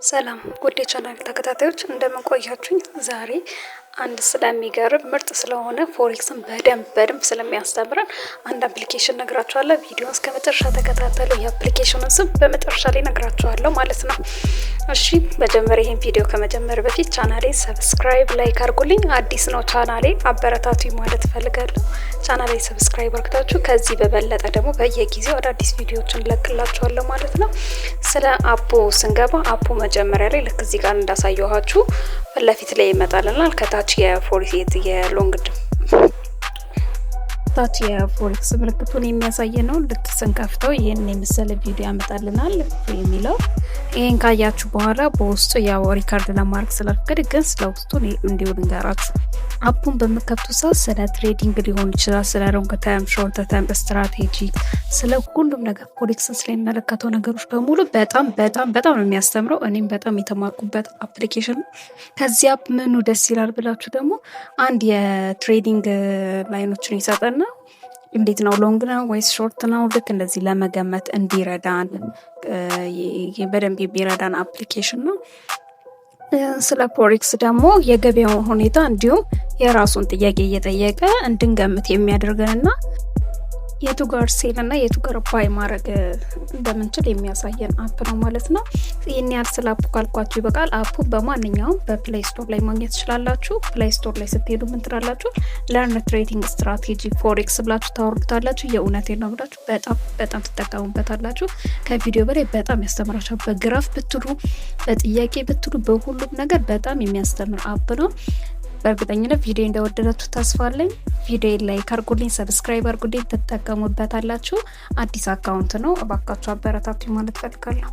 ሰላም ውድ የቻናል ተከታታዮች እንደምን ቆያችሁኝ? ዛሬ አንድ ስለሚገርም ምርጥ ስለሆነ ፎሬክስን በደንብ ስለሚያስተምረን አንድ አፕሊኬሽን ነግራችኋለሁ። ቪዲዮውን እስከ መጨረሻ ተከታተሉ። የአፕሊኬሽኑን ስም በመጨረሻ ላይ ነግራችኋለሁ ማለት ነው። እሺ መጀመሪያ ይሄን ቪዲዮ ከመጀመር በፊት ቻናሌ ሰብስክራይብ፣ ላይክ አድርጉልኝ። አዲስ ነው ቻናሌ አበረታቱኝ ማለት እፈልጋለሁ። ቻናሌ ሰብስክራይብ አድርጋችሁ ከዚህ በበለጠ ደግሞ በየጊዜው አዳዲስ ቪዲዮዎችን ለቅላችኋለሁ ማለት ነው። ስለ አፑ ስንገባ አፑ መጀመሪያ ላይ ልክ እዚህ ጋር እንዳሳየኋችሁ ለፊት ላይ ይመጣልናል። ከታች ታች የፎሬክስ ምልክቱን የሚያሳይ ነው። ልክ ስንከፍተው ይሄን የመሰለ ቪዲዮ ያመጣልናል የሚለው። ይሄን ካያችሁ በኋላ በውስጡ ያው ሪካርድ ለማድረግ ስለፈቀደ ግን ስለ ውስጡ እንዲሁ ልንገራችሁ። አፑን በመከፍቱ ሰዓት ስለ ትሬዲንግ ሊሆን ይችላል፣ ስለ ሎንግ ተርም፣ ሾርት ተርም ስትራቴጂ፣ ስለ ሁሉም ነገር ፎሬክስን ስለሚመለከተው ነገሮች በሙሉ በጣም የሚያስተምረው እኔም በጣም የተማርኩበት አፕሊኬሽን ነው። ከዚህ አፕ ምኑ ደስ ይላል ብላችሁ ደግሞ አንድ የትሬዲንግ ላይኖችን ይሰጠና እንዴት ነው ሎንግ ነው ወይስ ሾርት ነው ልክ እንደዚህ ለመገመት እንዲረዳን በደንብ የሚረዳን አፕሊኬሽን ነው። ስለ ፎሬክስ ደግሞ የገበያው ሁኔታ እንዲሁም የራሱን ጥያቄ እየጠየቀ እንድንገምት የሚያደርገንና የቱ ጋር ሴል እና የቱ ጋር ባይ ማድረግ እንደምንችል የሚያሳየን አፕ ነው ማለት ነው። ይሄን ያህል ስለ አፑ ካልኳችሁ ይበቃል። አፑ በማንኛውም በፕሌይ ስቶር ላይ ማግኘት ትችላላችሁ። ፕሌይ ስቶር ላይ ስትሄዱ ምን ትላላችሁ? ለርን ትሬዲንግ ስትራቴጂ ፎሬክስ ብላችሁ ታወርዱታላችሁ። የእውነቴን ነው ብላችሁ በጣም ትጠቀሙበታላችሁ። ከቪዲዮ በላይ በጣም ያስተምራችኋል። በግራፍ ብትሉ፣ በጥያቄ ብትሉ፣ በሁሉም ነገር በጣም የሚያስተምር አፕ ነው። በእርግጠኝነት ቪዲዮ እንደወደዳችሁ ተስፋ አለኝ። ቪዲዮ ላይክ አድርጉልኝ፣ ሰብስክራይብ አድርጉልኝ፣ ትጠቀሙበታላችሁ። አዲስ አካውንት ነው፣ እባካችሁ አበረታቱኝ ማለት ፈልጋለሁ።